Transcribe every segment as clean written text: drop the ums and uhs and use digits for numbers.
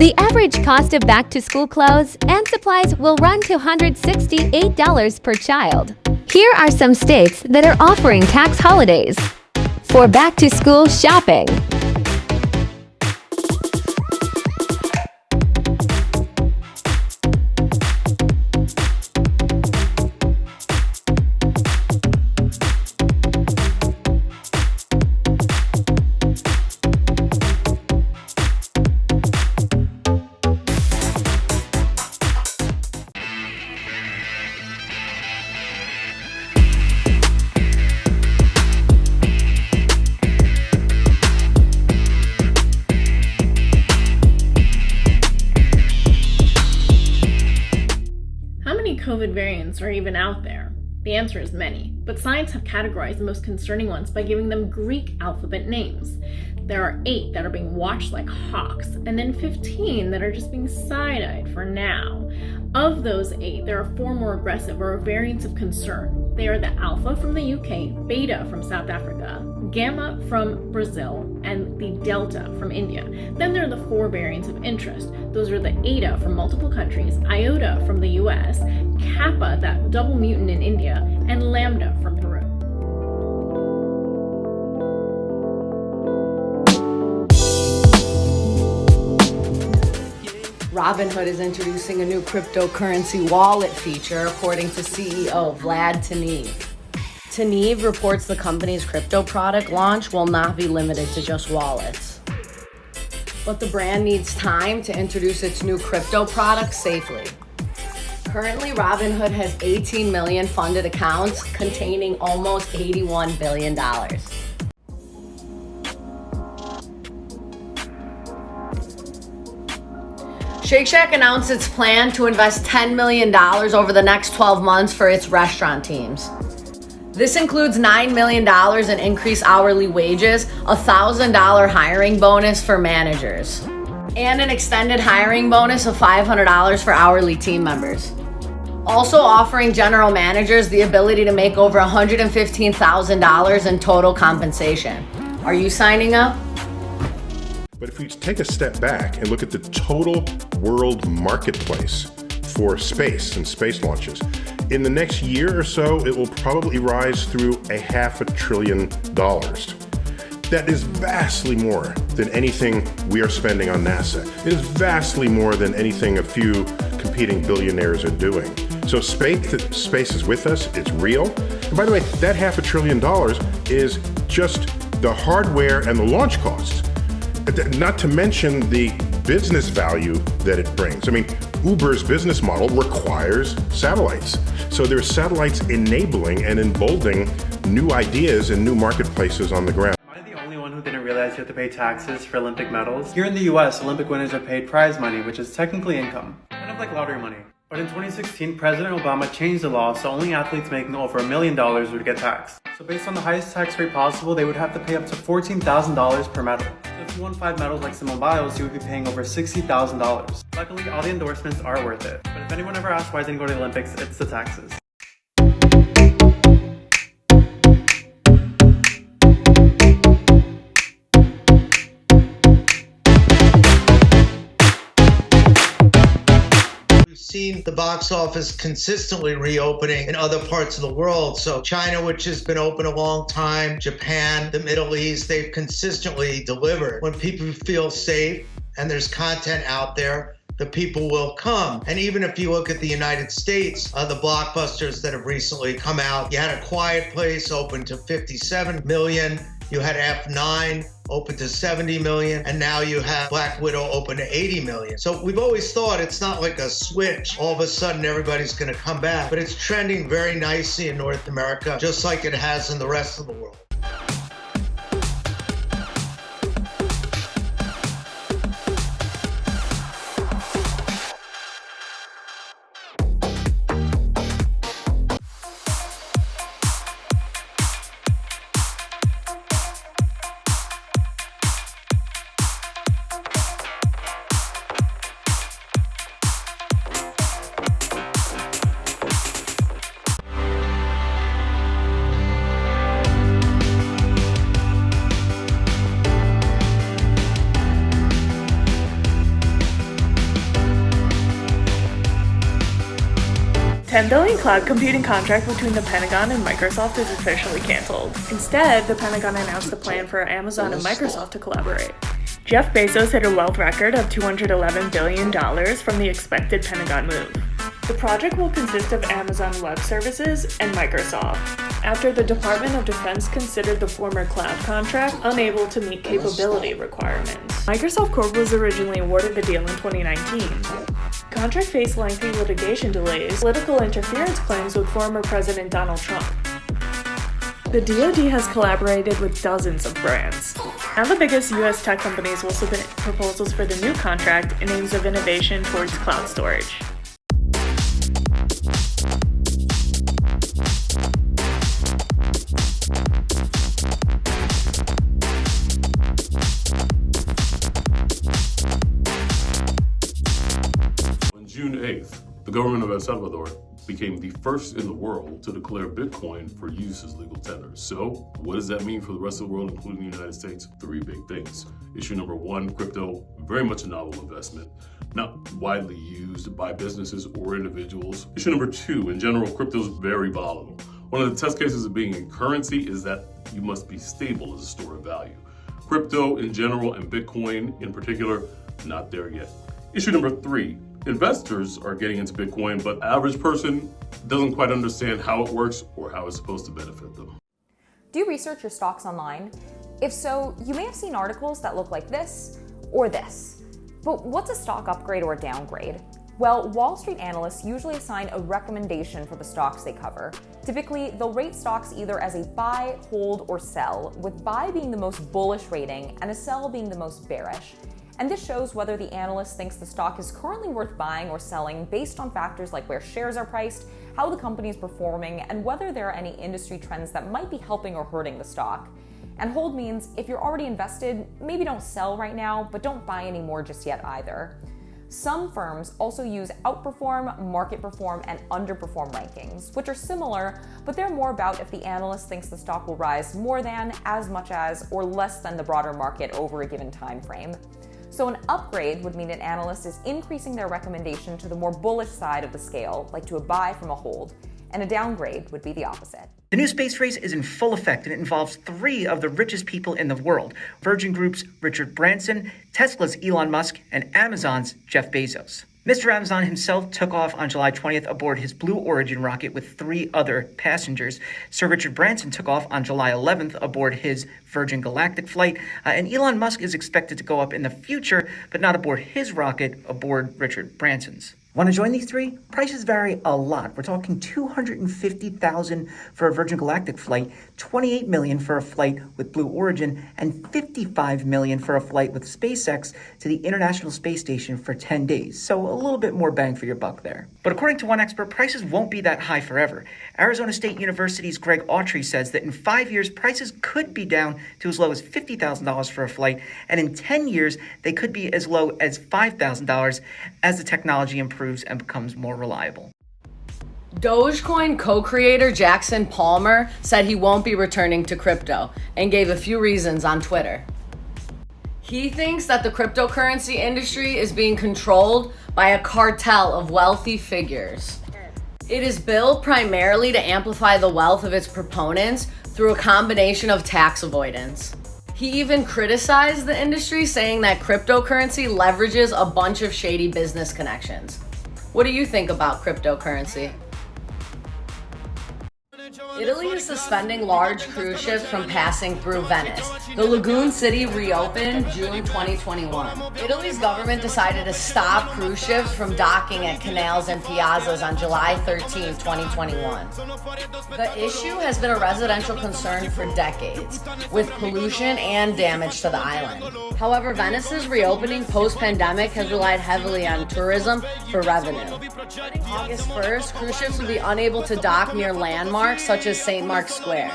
The average cost of back-to-school clothes and supplies will run to $168 per child. Here are some states that are offering tax holidays for back-to-school shopping. COVID variants are even out there? The answer is many, but science have categorized the most concerning ones by giving them Greek alphabet names. There are 8 that are being watched like hawks, and then 15 that are just being side-eyed for now. Of those 8, there are 4 more aggressive or variants of concern. They are the Alpha from the UK, Beta from South Africa, Gamma from Brazil, and the Delta from India. Then there are the 4 variants of interest. Those are the Eta from multiple countries, Iota from the US, Kappa, that double mutant in India, and Lambda from Peru. Robinhood is introducing a new cryptocurrency wallet feature, according to CEO Vlad Tenev. Tenev reports the company's crypto product launch will not be limited to just wallets. But the brand needs time to introduce its new crypto product safely. Currently, Robinhood has 18 million funded accounts containing almost $81 billion. Shake Shack announced its plan to invest $10 million over the next 12 months for its restaurant teams. This includes $9 million in increased hourly wages, a $1,000 hiring bonus for managers, and an extended hiring bonus of $500 for hourly team members. Also offering general managers the ability to make over $115,000 in total compensation. Are you signing up? But if we take a step back and look at the total world marketplace for space and space launches, in the next year or so, it will probably rise through $500 billion. That is vastly more than anything we are spending on NASA. It is vastly more than anything a few competing billionaires are doing. So space is with us, it's real. And by the way, that $500 billion is just the hardware and the launch costs. Not to mention the business value that it brings. I mean, Uber's business model requires satellites. So there's satellites enabling and emboldening new ideas and new marketplaces on the ground. Am I the only one who didn't realize you have to pay taxes for Olympic medals? Here in the US, Olympic winners are paid prize money, which is technically income, kind of like lottery money. But in 2016, President Obama changed the law so only athletes making over $1 million would get taxed. So based on the highest tax rate possible, they would have to pay up to $14,000 per medal. So if you won 5 medals like Simone Biles, you would be paying over $60,000. Luckily, all the endorsements are worth it. But if anyone ever asks why I didn't go to the Olympics, it's the taxes. Seen the box office consistently reopening in other parts of the world. So China, which has been open a long time, Japan, the Middle East, they've consistently delivered. When people feel safe and there's content out there, the people will come. And even if you look at the United States, the blockbusters that have recently come out, you had A Quiet Place open to 57 million. You had F9 open to 70 million, and now you have Black Widow open to 80 million. So we've always thought it's not like a switch. All of a sudden everybody's gonna come back, but it's trending very nicely in North America, just like it has in the rest of the world. $10 billion cloud computing contract between the Pentagon and Microsoft is officially canceled. Instead, the Pentagon announced a plan for Amazon and Microsoft to collaborate. Jeff Bezos hit a wealth record of $211 billion from the expected Pentagon move. The project will consist of Amazon Web Services and Microsoft, after the Department of Defense considered the former cloud contract unable to meet capability requirements. Microsoft Corp was originally awarded the deal in 2019. Contract faced lengthy litigation delays, political interference claims with former President Donald Trump. The DoD has collaborated with dozens of brands. Now the biggest U.S. tech companies will submit proposals for the new contract in aims of innovation towards cloud storage. On June 8th, the government of El Salvador became the first in the world to declare Bitcoin for use as legal tender. So, what does that mean for the rest of the world, including the United States? Three big things. Issue number one, crypto, very much a novel investment, not widely used by businesses or individuals. Issue number two, in general, crypto is very volatile. One of the test cases of being in currency is that you must be stable as a store of value. Crypto in general and Bitcoin in particular, not there yet. Issue number three, investors are getting into Bitcoin, but average person doesn't quite understand how it works or how it's supposed to benefit them. Do you research your stocks online? If so, you may have seen articles that look like this or this. But what's a stock upgrade or a downgrade? Well, Wall Street analysts usually assign a recommendation for the stocks they cover. Typically, they'll rate stocks either as a buy, hold, or sell, with buy being the most bullish rating and a sell being the most bearish. And this shows whether the analyst thinks the stock is currently worth buying or selling based on factors like where shares are priced, how the company is performing, and whether there are any industry trends that might be helping or hurting the stock. And hold means if you're already invested, maybe don't sell right now, but don't buy any more just yet either. Some firms also use outperform, market perform, and underperform rankings, which are similar, but they're more about if the analyst thinks the stock will rise more than, as much as, or less than the broader market over a given time frame. So an upgrade would mean an analyst is increasing their recommendation to the more bullish side of the scale, like to a buy from a hold, and a downgrade would be the opposite. The new space race is in full effect, and it involves three of the richest people in the world: Virgin Group's Richard Branson, Tesla's Elon Musk, and Amazon's Jeff Bezos. Mr. Amazon himself took off on July 20th aboard his Blue Origin rocket with three other passengers. Sir Richard Branson took off on July 11th aboard his Virgin Galactic flight, and Elon Musk is expected to go up in the future, but not aboard his rocket, aboard Richard Branson's. Want to join these three? Prices vary a lot. We're talking $250,000 for a Virgin Galactic flight, $28 million for a flight with Blue Origin, and $55 million for a flight with SpaceX to the International Space Station for 10 days. So a little bit more bang for your buck there. But according to one expert, prices won't be that high forever. Arizona State University's Greg Autry says that in 5 years, prices could be down to as low as $50,000 for a flight, and in 10 years, they could be as low as $5,000 as the technology improves and becomes more reliable. Dogecoin co-creator Jackson Palmer said he won't be returning to crypto and gave a few reasons on Twitter. He thinks that the cryptocurrency industry is being controlled by a cartel of wealthy figures. It is built primarily to amplify the wealth of its proponents through a combination of tax avoidance. He even criticized the industry, saying that cryptocurrency leverages a bunch of shady business connections. What do you think about cryptocurrency? Italy is suspending large cruise ships from passing through Venice. The lagoon city reopened June 2021. Italy's government decided to stop cruise ships from docking at canals and piazzas on July 13, 2021. The issue has been a residential concern for decades, with pollution and damage to the island. However, Venice's reopening post-pandemic has relied heavily on tourism for revenue. Starting August 1st, cruise ships will be unable to dock near landmarks such as St. Mark's Square.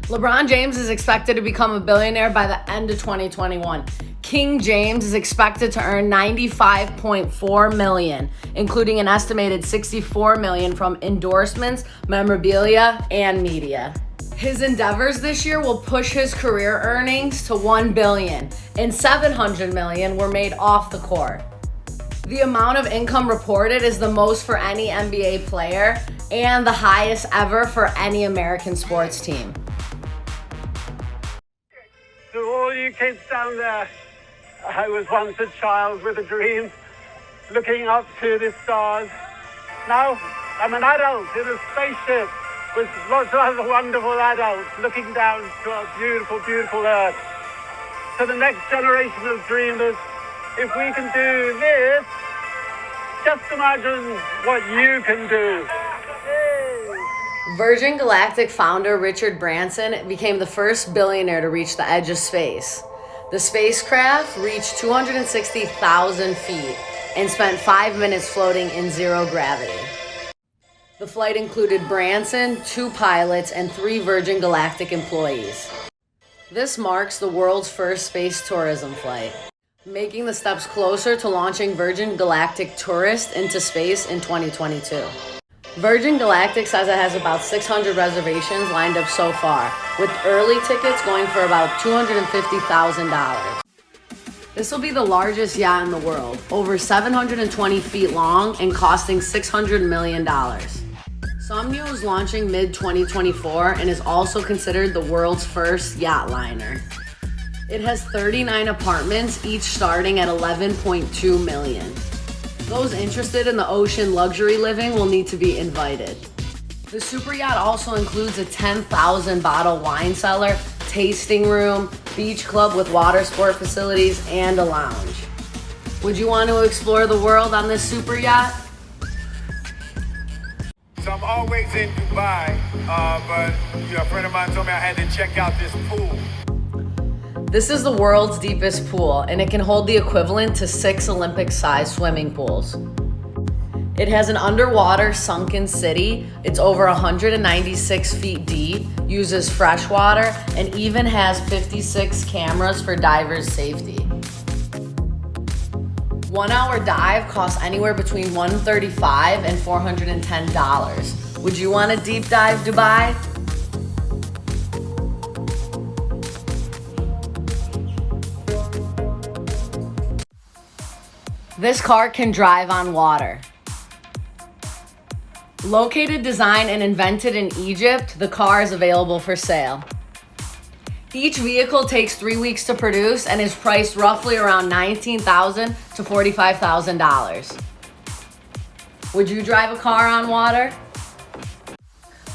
LeBron James is expected to become a billionaire by the end of 2021. King James is expected to earn $95.4 million, including an estimated $64 million from endorsements, memorabilia, and media. His endeavors this year will push his career earnings to $1 billion, and $700 million were made off the court. The amount of income reported is the most for any NBA player and the highest ever for any American sports team. To all you kids down there, I was once a child with a dream, looking up to the stars. Now I'm an adult in a spaceship with lots of other wonderful adults looking down to our beautiful, beautiful Earth. To the next generation of dreamers, if we can do this, just imagine what you can do. Virgin Galactic founder Richard Branson became the first billionaire to reach the edge of space. The spacecraft reached 260,000 feet and spent 5 minutes floating in zero gravity. The flight included Branson, 2 pilots, and 3 Virgin Galactic employees. This marks the world's first space tourism flight, making the steps closer to launching Virgin Galactic Tourist into space in 2022. Virgin Galactic says it has about 600 reservations lined up so far, with early tickets going for about $250,000. This will be the largest yacht in the world, over 720 feet long and costing $600 million. Some news launching mid-2024 and is also considered the world's first yacht liner. It has 39 apartments, each starting at $11.2 million. Those interested in the ocean luxury living will need to be invited. The super yacht also includes a 10,000 bottle wine cellar, tasting room, beach club with water sport facilities, and a lounge. Would you want to explore the world on this super yacht? So I'm always in Dubai, but a friend of mine told me I had to check out this pool. This is the world's deepest pool, and it can hold the equivalent to 6 Olympic-sized swimming pools. It has an underwater sunken city. It's over 196 feet deep, uses fresh water, and even has 56 cameras for divers' safety. 1 hour dive costs anywhere between $135 and $410. Would you want to deep dive Dubai? This car can drive on water. Located, designed, and invented in Egypt, the car is available for sale. Each vehicle takes 3 weeks to produce and is priced roughly around $19,000 to $45,000. Would you drive a car on water?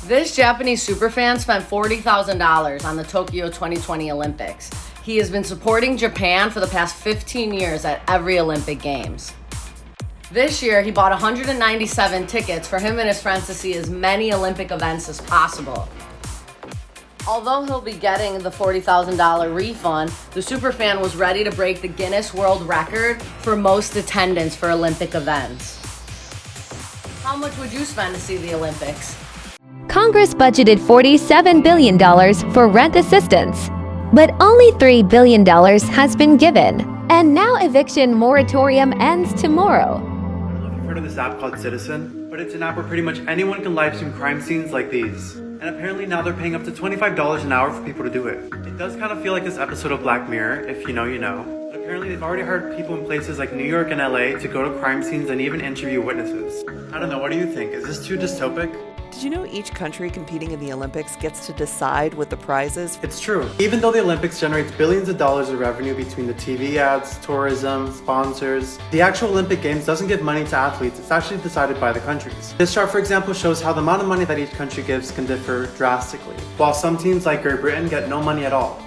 This Japanese superfan spent $40,000 on the Tokyo 2020 Olympics. He has been supporting Japan for the past 15 years at every Olympic Games. This year, he bought 197 tickets for him and his friends to see as many Olympic events as possible. Although he'll be getting the $40,000 refund, the superfan was ready to break the Guinness World Record for most attendance for Olympic events. How much would you spend to see the Olympics? Congress budgeted $47 billion for rent assistance, but only $3 billion has been given. And now eviction moratorium ends tomorrow. I don't know if you've heard of this app called Citizen, but it's an app where pretty much anyone can live stream crime scenes like these. And apparently now they're paying up to $25 an hour for people to do it. It does kind of feel like this episode of Black Mirror, if you know, you know. But apparently they've already hired people in places like New York and LA to go to crime scenes and even interview witnesses. I don't know, what do you think? Is this too dystopic? Did you know each country competing in the Olympics gets to decide what the prize is? It's true. Even though the Olympics generates billions of dollars of revenue between the TV ads, tourism, sponsors, the actual Olympic Games doesn't give money to athletes. It's actually decided by the countries. This chart, for example, shows how the amount of money that each country gives can differ drastically, while some teams like Great Britain get no money at all.